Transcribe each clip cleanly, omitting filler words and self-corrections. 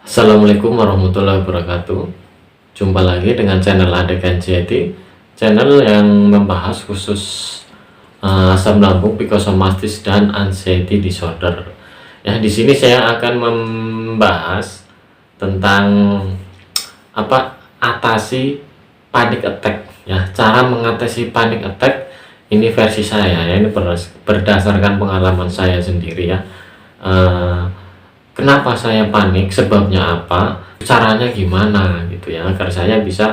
Assalamualaikum warahmatullahi wabarakatuh. Jumpa lagi dengan channel Adegan JT, channel yang membahas khusus asam lambung, psikosomatis dan anxiety disorder. Ya, di sini saya akan membahas tentang atasi panic attack. Ya, cara mengatasi panic attack ini versi saya ya, ini berdasarkan pengalaman saya sendiri ya. Kenapa saya panik, sebabnya apa, caranya gimana gitu ya, agar saya bisa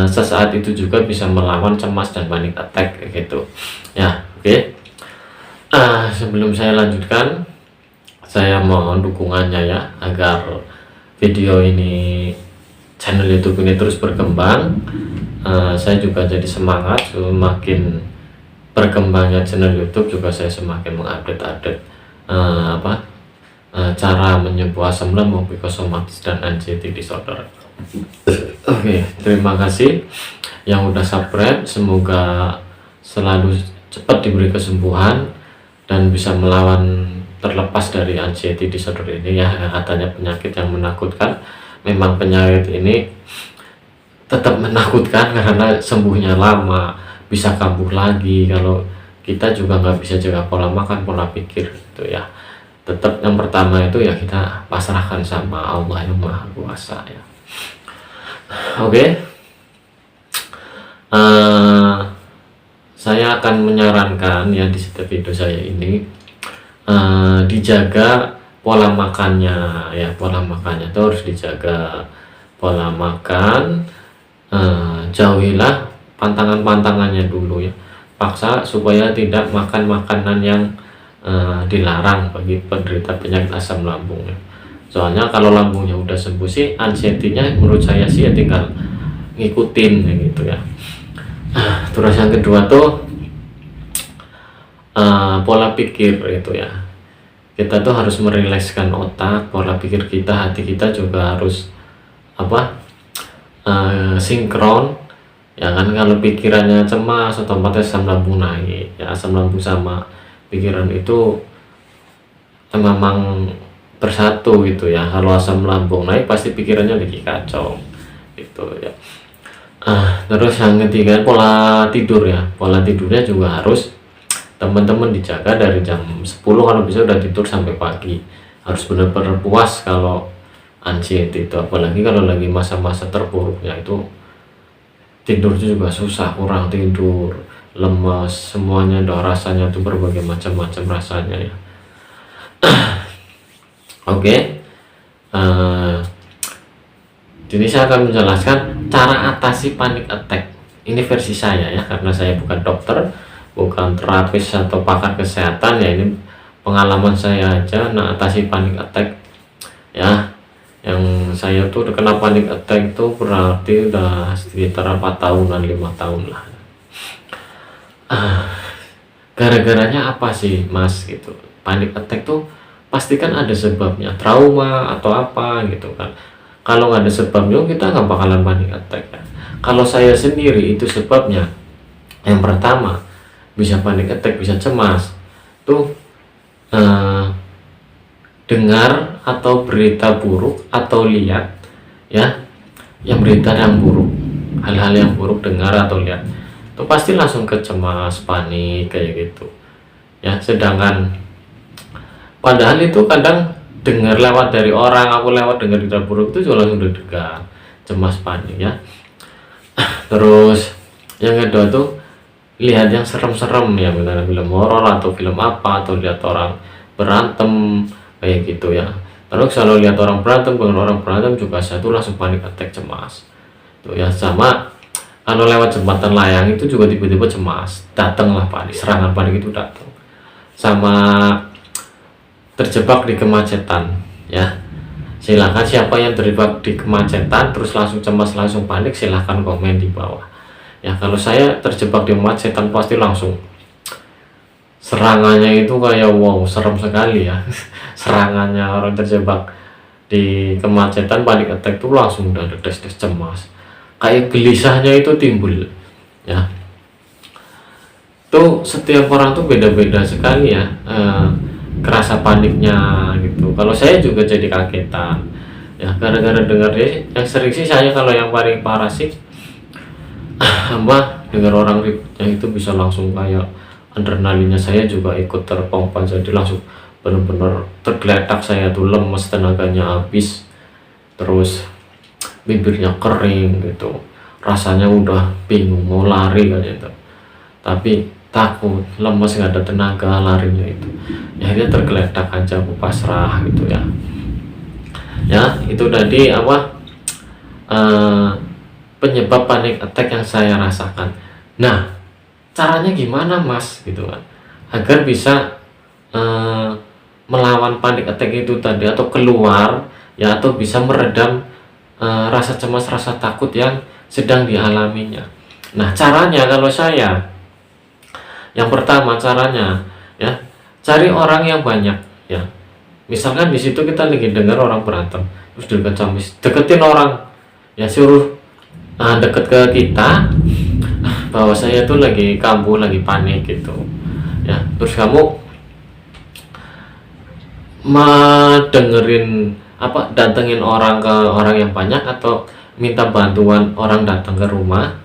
sesaat itu juga bisa melawan cemas dan panic attack gitu ya. Oke. Sebelum saya lanjutkan, saya mohon dukungannya ya, agar video ini, channel YouTube ini terus berkembang. Saya juga jadi semangat, semakin berkembangnya channel YouTube juga saya semakin mengupdate cara menyembuh asam lambung, psikosomatis dan anxiety disorder. Oke, terima kasih yang udah subscribe. Semoga selalu cepat diberi kesembuhan dan bisa melawan, terlepas dari anxiety disorder ini ya. Katanya penyakit yang menakutkan. Memang penyakit ini tetap menakutkan karena sembuhnya lama, bisa kambuh lagi kalau kita juga nggak bisa jaga pola makan, pola pikir gitu ya. Tetap yang pertama itu ya, kita pasrahkan sama Allah yang Maha Kuasa ya. Oke. Saya akan menyarankan ya di setiap video saya ini, dijaga pola makannya ya. Pola makannya itu harus dijaga, pola makan. Jauhilah pantangan-pantangannya dulu ya, paksa supaya tidak makan makanan yang dilarang bagi penderita penyakit asam lambung ya. Soalnya kalau lambungnya udah sembuh sih, anxiety-nya menurut saya sih ya tinggal ngikutin ya gitu ya. Terus yang kedua tuh pola pikir itu ya. Kita tuh harus merilekskan otak, pola pikir kita, hati kita juga harus sinkron ya kan. Kalau pikirannya cemas, otomatis asam lambung naik ya. Asam lambung sama pikiran itu memang bersatu gitu ya. Kalau asam lambung naik pasti pikirannya lagi kacau gitu ya. Terus yang ketiga, pola tidur ya. Pola tidurnya juga harus teman-teman dijaga dari jam 10 kalau bisa udah tidur sampai pagi. Harus benar-benar puas kalau anxiety itu, apalagi kalau lagi masa-masa terpuruknya itu tidurnya juga susah, kurang tidur, lemas, semuanya rasanya tuh berbagai macam-macam rasanya ya. Oke. Jadi saya akan menjelaskan cara atasi panic attack. Ini versi saya ya, karena saya bukan dokter, bukan terapis atau pakar kesehatan ya. Ini pengalaman saya aja. Nah, atasi panic attack ya, yang saya tuh kena panic attack itu berarti udah sekitar 4 tahunan, 5 tahun lah. Gara-garanya apa sih mas gitu? Panic attack tuh pasti kan ada sebabnya, trauma atau apa gitu kan. Kalau nggak ada sebabnya kita nggak bakalan panic attack kan. Kalau saya sendiri itu sebabnya, yang pertama bisa panic attack, bisa cemas tuh dengar atau berita buruk atau lihat ya, yang berita yang buruk, hal-hal yang buruk dengar atau lihat itu pasti langsung ke cemas, panik kayak gitu ya. Sedangkan padahal itu kadang dengar lewat dari orang, aku lewat dengar berita buruk itu juga langsung deg-degan, cemas, panik ya. Terus yang kedua tuh lihat yang serem-serem ya, misalnya film horor atau film apa, atau lihat orang berantem kayak gitu ya. Terus kalau lihat orang berantem, dengan orang berantem juga saya tuh langsung panik attack, cemas tuh ya. Sama kalau lewat jembatan layang itu juga tiba-tiba cemas, datanglah panik, serangan panik itu datang. Sama terjebak di kemacetan ya, silahkan siapa yang terjebak di kemacetan terus langsung cemas, langsung panik, silahkan komen di bawah ya. Kalau saya terjebak di kemacetan pasti langsung serangannya itu kayak wow, serem sekali ya. Serangannya orang terjebak di kemacetan, panik attack tuh langsung udah des-des cemas, kayak gelisahnya itu timbul ya. Tuh setiap orang tuh beda-beda sekali ya, kerasa paniknya gitu. Kalau saya juga jadi kagetan, Ya gara-gara dengar dia, yang sering sih saya kalau yang paling parah sih apa, dengar orang ribut yang itu bisa langsung kayak adrenalinnya saya juga ikut terpompa, jadi langsung benar-benar tergeletak, saya tuh lemes, tenaganya habis, terus bibirnya kering gitu, rasanya udah bingung mau lari kan itu, tapi takut, lemes, nggak ada tenaga larinya itu, ya dia tergeletak aja, aku pasrah gitu ya. Ya itu tadi apa, eh, penyebab panic attack yang saya rasakan. Nah, caranya gimana mas gitu kan, agar bisa eh, melawan panic attack itu tadi, atau keluar ya, atau bisa meredam rasa cemas, rasa takut yang sedang dialaminya. Nah caranya, kalau saya, yang pertama caranya ya, cari orang yang banyak ya. Misalkan di situ kita lagi dengar orang berantem, terus deketin orang ya, suruh deket ke kita bahwa saya tuh lagi kambuh, lagi panik gitu ya, terus kamu dengerin apa, datengin orang ke orang yang banyak, atau minta bantuan orang datang ke rumah.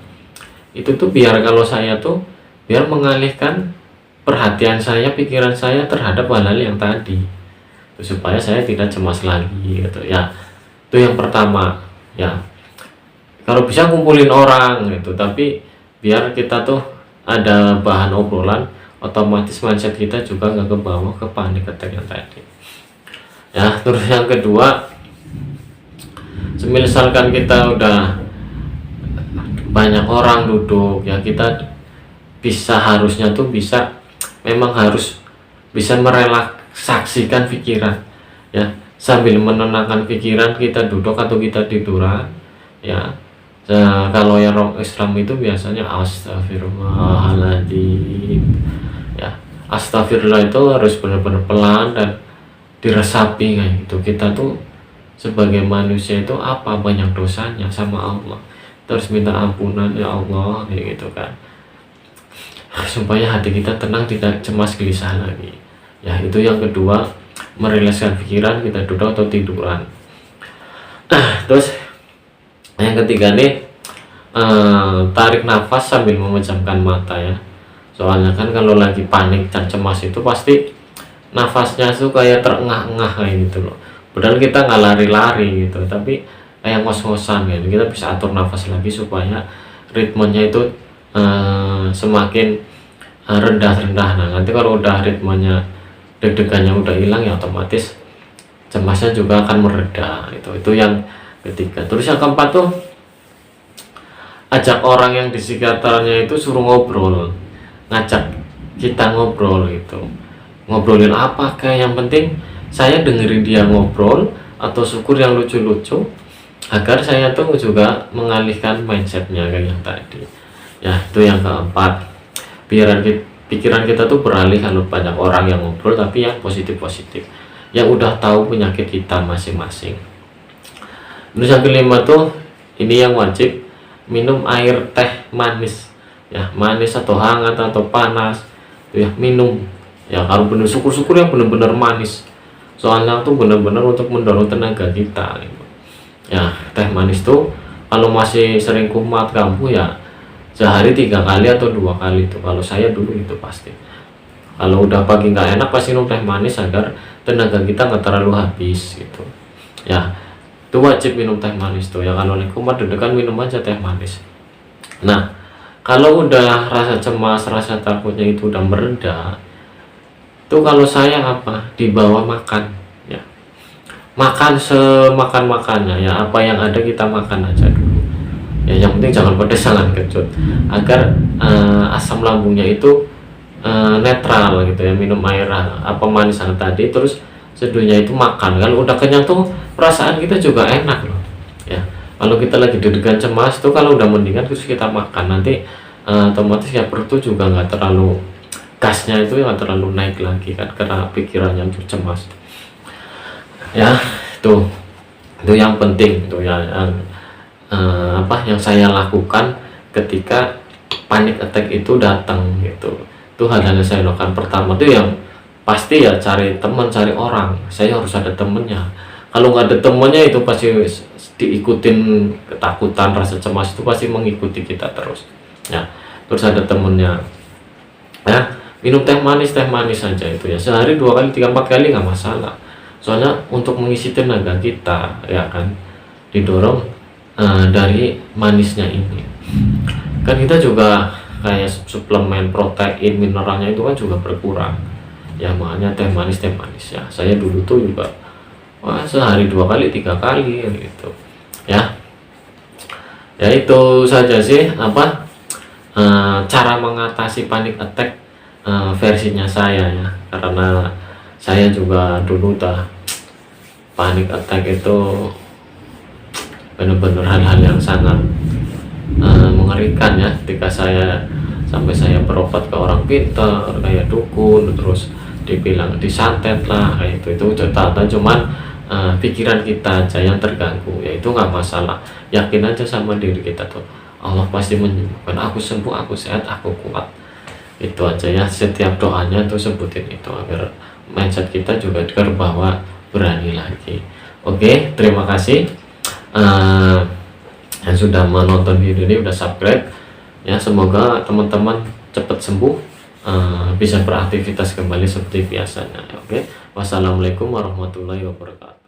Itu tuh biar, kalau saya tuh biar mengalihkan perhatian saya, pikiran saya terhadap hal-hal yang tadi, supaya saya tidak cemas lagi gitu ya. Itu yang pertama ya. Kalau bisa kumpulin orang gitu, tapi biar kita tuh ada bahan obrolan, otomatis mindset kita juga nggak ke bawah ke panik attack yang tadi ya. Terus yang kedua, misalkan kita udah banyak orang duduk ya, kita harusnya tuh bisa, memang harus bisa merelaksasikan pikiran ya, sambil menenangkan pikiran, kita duduk atau kita tiduran ya. Kalau yang orang Islam itu biasanya astagfirullahaladzim ya, astagfirullah itu harus benar-benar pelan dan diresapi kayak gitu. Kita tuh sebagai manusia itu apa, banyak dosanya sama Allah, terus minta ampunan ya Allah kayak gitu kan, supaya hati kita tenang, tidak cemas gelisah lagi ya. Itu yang kedua, merilekskan pikiran, kita duduk atau tiduran. Terus yang ketiga nih, tarik nafas sambil memejamkan mata ya. Soalnya kan kalau lagi panik dan cemas itu pasti nafasnya tuh kayak terengah-engah kayak gitu loh, padahal kita nggak lari-lari gitu, tapi kayak ngos-ngosan gitu. Kita bisa atur nafas lagi supaya ritmenya itu semakin rendah-rendah. Nah nanti kalau udah ritmenya, deg-degannya udah hilang ya, otomatis cemasnya juga akan mereda. Itu yang ketiga. Terus yang keempat tuh, ajak orang yang di sekitarnya itu, suruh ngobrol, ngajak kita ngobrol gitu. Ngobrolin apa, kayak yang penting saya dengerin dia ngobrol, atau syukur yang lucu-lucu, agar saya tuh juga mengalihkan mindsetnya kayak yang tadi ya. Itu yang keempat, biar pikiran kita tuh beralih kalau banyak orang yang ngobrol, tapi yang positif-positif, yang udah tahu penyakit kita masing-masing. Terus yang kelima tuh, ini yang wajib, minum air teh manis ya, manis atau hangat atau panas tuh ya, minum ya. Kalau bener, syukur-syukur yang bener-bener manis, soalnya tuh bener-bener untuk mendorong tenaga kita gitu ya. Teh manis tuh kalau masih sering kumat kambuh ya, sehari 3 kali atau 2 kali tuh. Kalau saya dulu itu pasti, kalau udah pagi nggak enak pasti minum teh manis, agar tenaga kita nggak terlalu habis gitu ya. Itu wajib minum teh manis tuh ya. Kalau lagi kumat deg-degan, minum aja teh manis. Nah kalau udah rasa cemas, rasa takutnya itu udah mereda, tuh kalau saya apa, dibawa makan ya, makan semakan-makannya ya, apa yang ada kita makan aja dulu ya. Yang penting jangan pedas, jangan kecut, agar asam lambungnya itu netral gitu ya. Minum air apa manis yang tadi, terus seduhnya itu makan. Kalau udah kenyang tuh perasaan kita juga enak loh ya. Kalau kita lagi deg-degan cemas tuh, kalau udah mendingan terus kita makan, nanti otomatis ya perut tuh juga nggak terlalu, gasnya itu nggak terlalu naik lagi kan, karena pikirannya tuh cemas ya. Itu yang penting tuh ya, yang apa yang saya lakukan ketika panic attack itu datang gitu. Itu hal-hal yang saya lakukan. Pertama tuh yang pasti ya, cari teman, cari orang. Saya harus ada temennya, Kalau nggak ada temennya itu pasti diikutin, ketakutan, rasa cemas itu pasti mengikuti kita terus ya. Terus ada temennya ya, minum teh manis saja itu ya, sehari 2 kali 3 4 kali nggak masalah, soalnya untuk mengisi tenaga kita ya kan, didorong dari manisnya ini kan. Kita juga kayak suplemen protein mineralnya itu kan juga berkurang ya, makanya teh manis ya. Saya dulu tuh juga wah sehari 2 kali 3 kali gitu ya. Ya itu saja sih apa cara mengatasi panic attack versinya saya ya, karena saya juga dulu dah panic attack itu benar-benar hal-hal yang sangat mengerikan ya, ketika sampai saya berobat ke orang pintar kayak dukun, terus dibilang disantet lah kayak itu ternyata cuman pikiran kita aja yang terganggu ya. Itu nggak masalah, yakin aja sama diri kita tuh, Allah pasti menyembuhkan, aku sembuh, aku sehat, aku kuat. Itu aja ya, setiap doanya tuh sebutin itu agar mindset kita juga terbawa berani lagi. Oke, terima kasih yang sudah menonton video ini, udah subscribe ya. Semoga teman-teman cepat sembuh, bisa beraktivitas kembali seperti biasanya. Oke, wassalamualaikum warahmatullahi wabarakatuh.